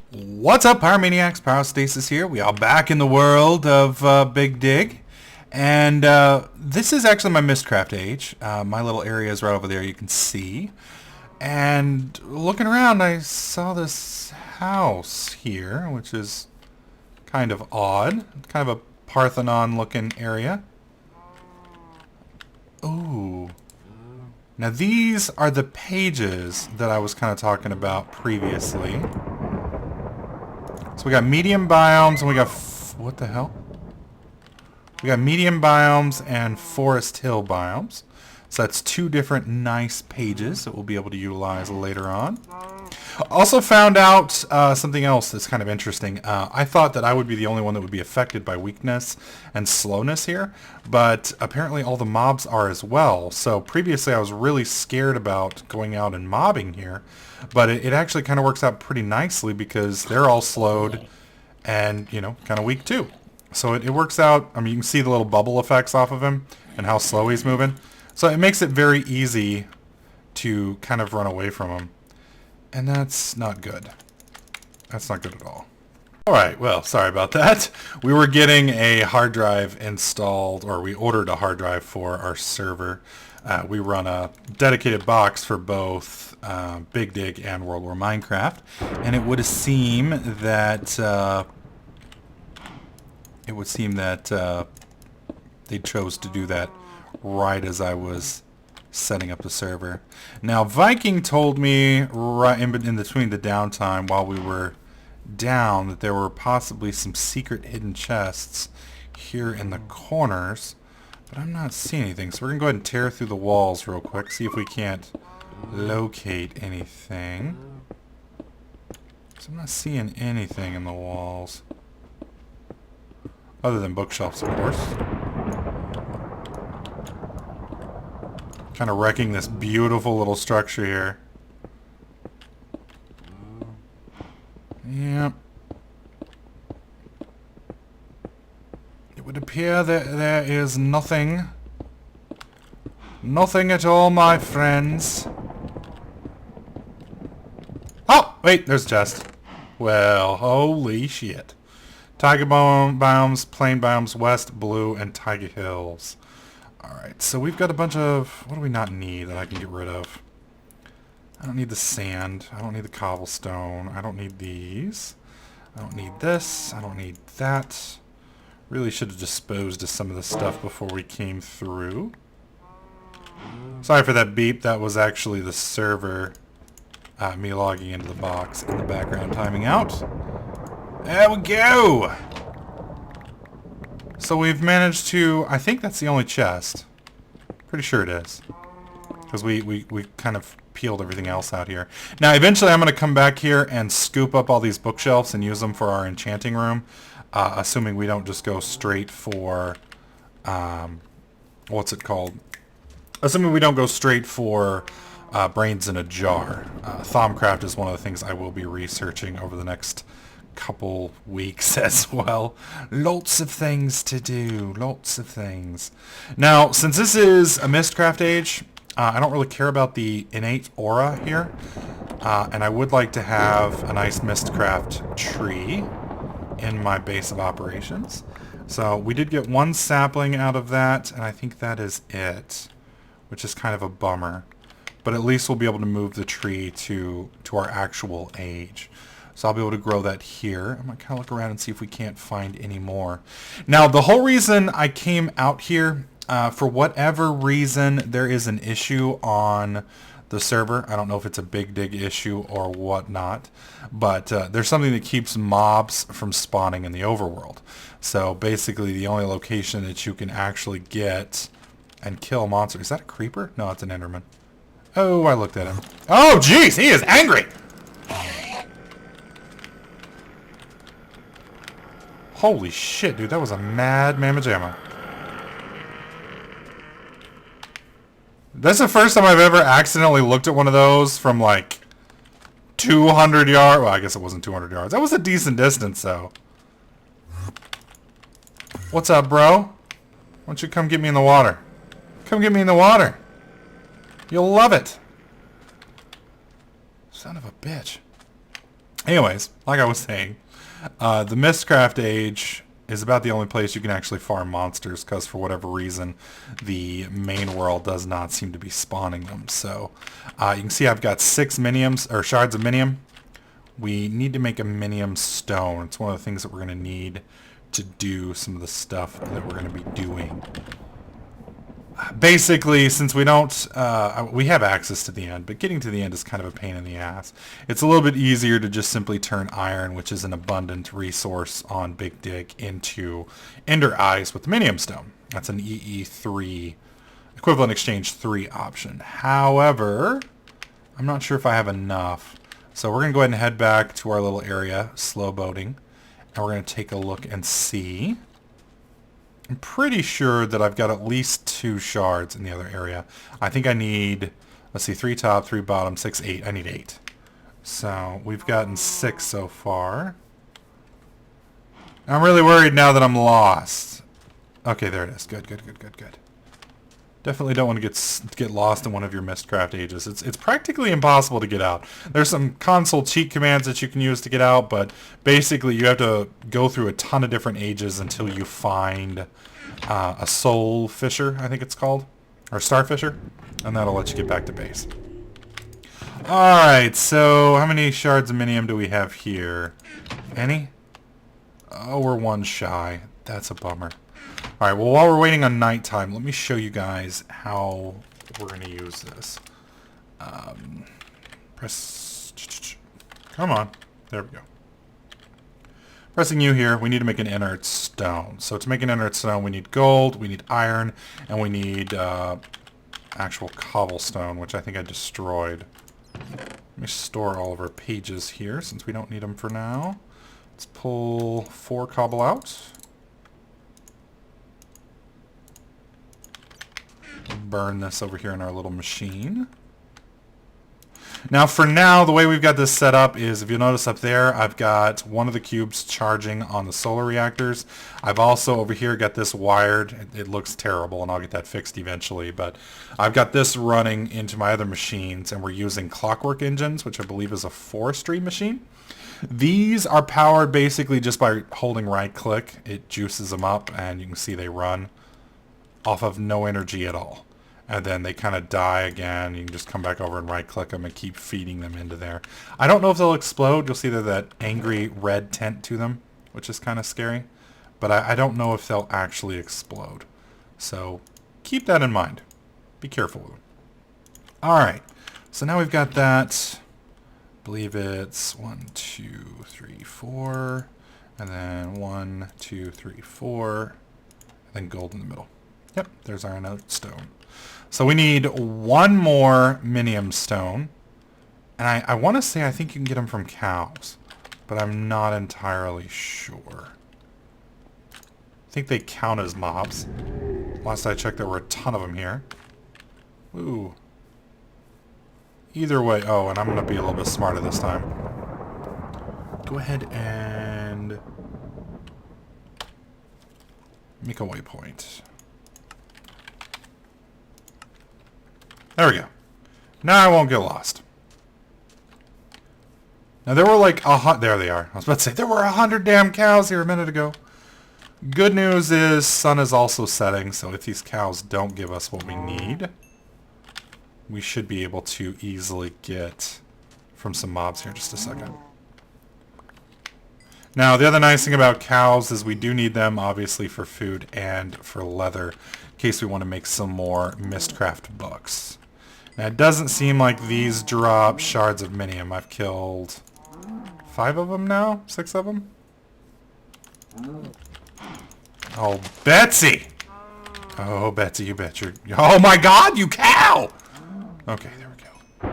What's up, Pyromaniacs? Pyrostasis here. We are back in the world of Big Dig. And this is actually my Mystcraft age. My little area is right over there, you can see. And looking around, I saw this house here, which is kind of odd. Kind of a Parthenon-looking area. Ooh. Now these are the pages that I was kind of talking about previously. So we got medium biomes and we got... what the hell? We got medium biomes and forest hill biomes. So that's two different nice pages that we'll be able to utilize later on. Also found out something else that's kind of interesting. I thought that I would be the only one that would be affected by weakness and slowness here, but apparently all the mobs are as well. So previously I was really scared about going out and mobbing here, but it actually kind of works out pretty nicely because they're all slowed and, you know, kind of weak too. So it works out. I mean, you can see the little bubble effects off of him and how slow he's moving. So it makes it very easy to kind of run away from him. And that's not good. That's not good at all. Alright, well, sorry about that. We were getting a hard drive installed, or we ordered a hard drive for our server. We run a dedicated box for both Big Dig and World War Minecraft. And it would seem that... they chose to do that right as I was setting up the server. Now Viking told me right in between the downtime while we were down that there were possibly some secret hidden chests here in the corners, but I'm not seeing anything, so we're gonna go ahead and tear through the walls real quick, see if we can't locate anything. So I'm not seeing anything in the walls other than bookshelves, of course. Kind of wrecking this beautiful little structure here. Yep. It would appear that there is nothing. Nothing at all, my friends. Oh! Wait, there's a chest. Well, holy shit. Taiga biomes, plain biomes, west, blue, and taiga hills. Alright, so we've got a bunch of... what do we not need that I can get rid of? I don't need the sand. I don't need the cobblestone. I don't need these. I don't need this. I don't need that. Really should have disposed of some of this stuff before we came through. Sorry for that beep. That was actually the server me logging into the box in the background timing out. There we go! So we've managed to... I think that's the only chest. Pretty sure it is. Because we kind of peeled everything else out here. Now, eventually I'm going to come back here and scoop up all these bookshelves and use them for our enchanting room. Assuming we don't just go straight for... what's it called? Assuming we don't go straight for brains in a jar. Thaumcraft is one of the things I will be researching over the next couple weeks as well. Lots of things to do. Lots of things. Now, since this is a Mystcraft age, I don't really care about the innate aura here. And I would like to have a nice Mystcraft tree in my base of operations. So we did get one sapling out of that, and I think that is it, which is kind of a bummer. But at least we'll be able to move the tree to our actual age. So I'll be able to grow that here. I'm going to kind of look around and see if we can't find any more. Now, the whole reason I came out here, for whatever reason, there is an issue on the server. I don't know if it's a Big Dig issue or whatnot, but there's something that keeps mobs from spawning in the overworld. So basically, the only location that you can actually get and kill monsters... Is that a creeper? No, it's an Enderman. Oh, I looked at him. Oh, jeez, he is angry! Holy shit, dude, that was a mad mamma jamma. That's the first time I've ever accidentally looked at one of those from like 200 yards. Well, I guess it wasn't 200 yards. That was a decent distance, though. What's up, bro? Why don't you come get me in the water? Come get me in the water. You'll love it. Son of a bitch. Anyways, like I was saying, the Mystcraft age is about the only place you can actually farm monsters, because for whatever reason the main world does not seem to be spawning them. So you can see I've got 6 miniums, or shards of minium. We need to make a minium stone. It's one of the things that we're going to need to do some of the stuff that we're going to be doing. Basically, since we don't, we have access to the end, but getting to the end is kind of a pain in the ass. It's a little bit easier to just simply turn iron, which is an abundant resource on Big Dig, into Ender Eyes with the Minium Stone. That's an EE3, equivalent exchange 3 option. However, I'm not sure if I have enough. So we're going to go ahead and head back to our little area, slow boating, and we're going to take a look and see. I'm pretty sure that I've got at least 2 shards in the other area. I think I need, let's see, 3 top, 3 bottom, 6, 8. I need 8. So we've gotten 6 so far. I'm really worried now that I'm lost. Okay, there it is. Good, good, good, good, good. Definitely don't want to get lost in one of your Mystcraft ages. It's practically impossible to get out. There's some console cheat commands that you can use to get out, but basically you have to go through a ton of different ages until you find a soul fisher, I think it's called, or starfisher, and that'll let you get back to base. Alright, so how many shards of minium do we have here? Any? Oh, we're 1 shy. That's a bummer. Alright, well, while we're waiting on nighttime, let me show you guys how we're going to use this. Come on. There we go. Pressing U here, we need to make an inert stone. So to make an inert stone, we need gold, we need iron, and we need actual cobblestone, which I think I destroyed. Let me store all of our pages here, since we don't need them for now. Let's pull 4 cobble out. Burn this over here in our little machine. Now for now, the way we've got this set up is, if you'll notice up there, I've got one of the cubes charging on the solar reactors. I've also over here got this wired. It looks terrible, and I'll get that fixed eventually, but I've got this running into my other machines, and we're using clockwork engines, which I believe is a forestry machine. These are powered basically just by holding right click. It juices them up, and you can see they run off of no energy at all. And then they kind of die again. You can just come back over and right click them and keep feeding them into there. I don't know if they'll explode. You'll see that angry red tint to them, which is kind of scary. But I don't know if they'll actually explode. So keep that in mind. Be careful with them. Alright, so now we've got that. I believe it's 1, 2, 3, 4. And then 1, 2, 3, 4. And then gold in the middle. Yep, there's our inert stone. So we need 1 more minium stone. And I want to say I think you can get them from cows. But I'm not entirely sure. I think they count as mobs. Last I checked, there were a ton of them here. Ooh. Either way. Oh, and I'm going to be a little bit smarter this time. Go ahead and make a waypoint. There we go. Now I won't get lost. Now there were like there they are. I was about to say there were 100 damn cows here a minute ago. Good news is sun is also setting, so if these cows don't give us what we need, we should be able to easily get from some mobs here in just a second. Now the other nice thing about cows is we do need them obviously for food and for leather in case we want to make some more Mystcraft books. Now it doesn't seem like these drop shards of minium. I've killed 5 of them now? 6 of them? Oh, Betsy! Oh, Betsy, you bet you're... Oh my god, you cow! Okay, there we go.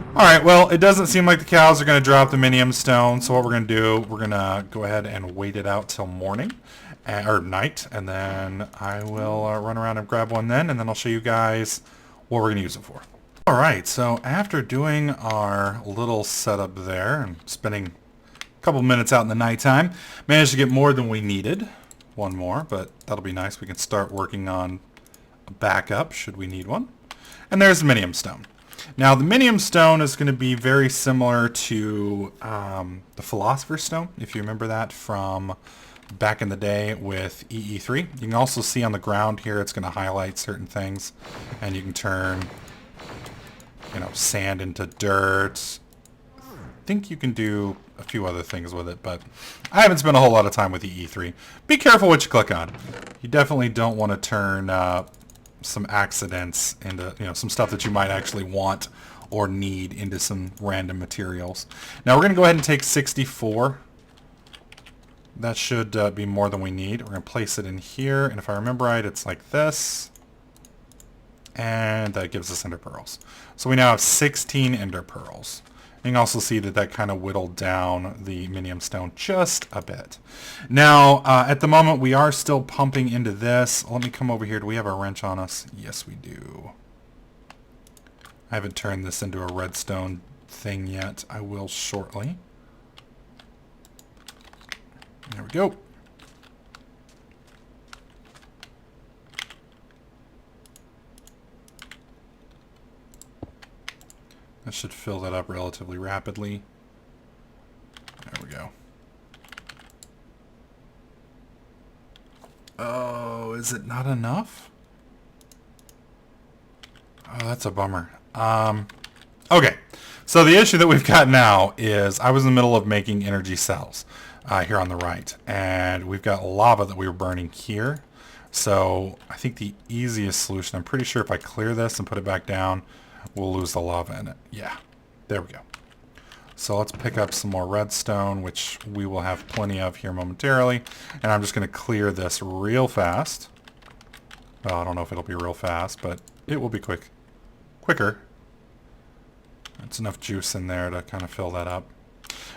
Alright, well, it doesn't seem like the cows are going to drop the minium stone, so what we're going to do, we're going to go ahead and wait it out till morning, or night, and then I will run around and grab one then, and then I'll show you guys what we're going to use it for. Alright, so after doing our little setup there, and spending a couple minutes out in the nighttime, managed to get more than we needed. 1 more, but that'll be nice. We can start working on a backup should we need one. And there's the minium stone. Now the Minium stone is going to be very similar to the Philosopher's Stone, if you remember that from back in the day with EE3. You can also see on the ground here it's going to highlight certain things, and you can turn, you know, sand into dirt. I think you can do a few other things with it, but I haven't spent a whole lot of time with EE3. Be careful what you click on. You definitely don't want to turn some accidents into, you know, some stuff that you might actually want or need into some random materials. Now we're going to go ahead and take 64. That should be more than we need. We're going to place it in here, and if I remember right, it's like this. And that gives us ender pearls. So we now have 16 ender pearls. You can also see that that kind of whittled down the Minium stone just a bit. Now, at the moment, we are still pumping into this. Let me come over here. Do we have our wrench on us? Yes, we do. I haven't turned this into a redstone thing yet. I will shortly. There we go. That should fill that up relatively rapidly. There we go. Oh, is it not enough? Oh, that's a bummer. Okay, so the issue that we've got now is I was in the middle of making energy cells here on the right, and we've got lava that we were burning here. So I think the easiest solution, I'm pretty sure if I clear this and put it back down, we'll lose the lava in it. Yeah, there we go. So let's pick up some more redstone, which we will have plenty of here momentarily. And I'm just going to clear this real fast. Well, I don't know if it'll be real fast, but it will be quicker. That's enough juice in there to kind of fill that up.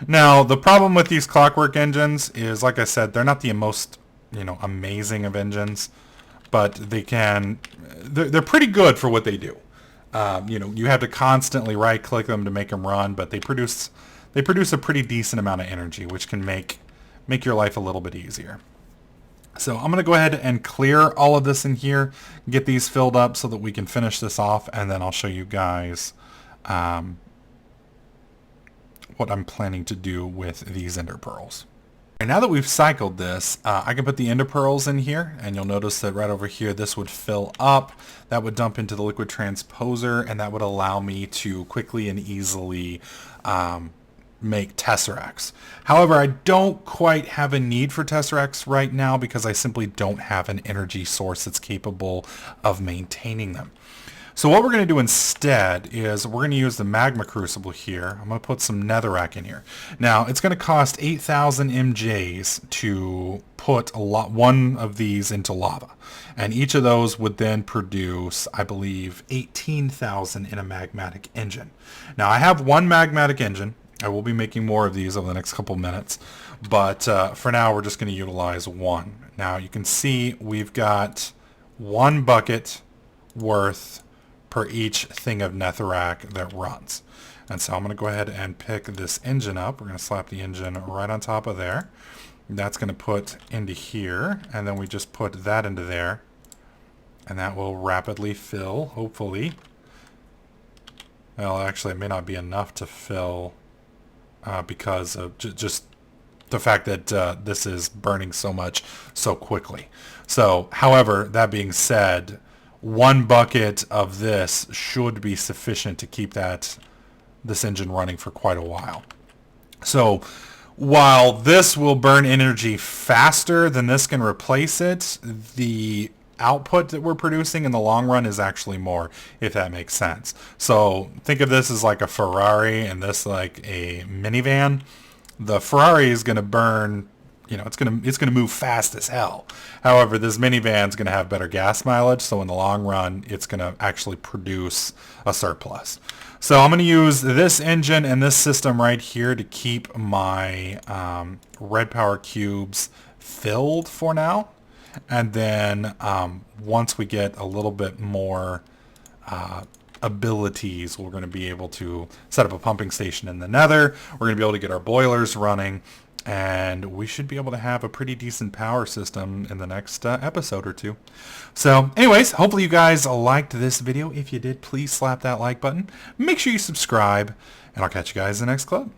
Now, the problem with these clockwork engines is, like I said, they're not the most, you know, amazing of engines, but they're pretty good for what they do. You know, you have to constantly right-click them to make them run, but they produce a pretty decent amount of energy, which can make your life a little bit easier. So I'm going to go ahead and clear all of this in here, get these filled up so that we can finish this off, and then I'll show you guys what I'm planning to do with these ender pearls. And now that we've cycled this, I can put the ender pearls in here, and you'll notice that right over here this would fill up. That would dump into the liquid transposer, and that would allow me to quickly and easily make tesseracts. However, I don't quite have a need for tesseracts right now because I simply don't have an energy source that's capable of maintaining them. So what we're going to do instead is we're going to use the magma crucible here. I'm going to put some netherrack in here. Now, it's going to cost 8,000 MJs to put one of these into lava. And each of those would then produce, I believe, 18,000 in a magmatic engine. Now, I have one magmatic engine. I will be making more of these over the next couple minutes. But for now, we're just going to utilize one. Now, you can see we've got one bucket worth per each thing of netherrack that runs. And so I'm going to go ahead and pick this engine up. We're going to slap the engine right on top of there. That's going to put into here, and then we just put that into there, and that will rapidly fill, hopefully. Well, actually, it may not be enough to fill because of just the fact that this is burning so much so quickly. So, however, that being said, one bucket of this should be sufficient to keep this engine running for quite a while. So while this will burn energy faster than this can replace it, the output that we're producing in the long run is actually more, if that makes sense. So think of this as like a Ferrari and this like a minivan. The Ferrari is going to burn, you know, it's gonna move fast as hell. However, this minivan's gonna have better gas mileage, so in the long run, it's gonna actually produce a surplus. So I'm gonna use this engine and this system right here to keep my red power cubes filled for now, and then once we get a little bit more abilities, we're going to be able to set up a pumping station in the nether. We're going to be able to get our boilers running. And we should be able to have a pretty decent power system in the next episode or two. So anyways, hopefully you guys liked this video. If you did, please slap that like button. Make sure you subscribe, and I'll catch you guys in the next club.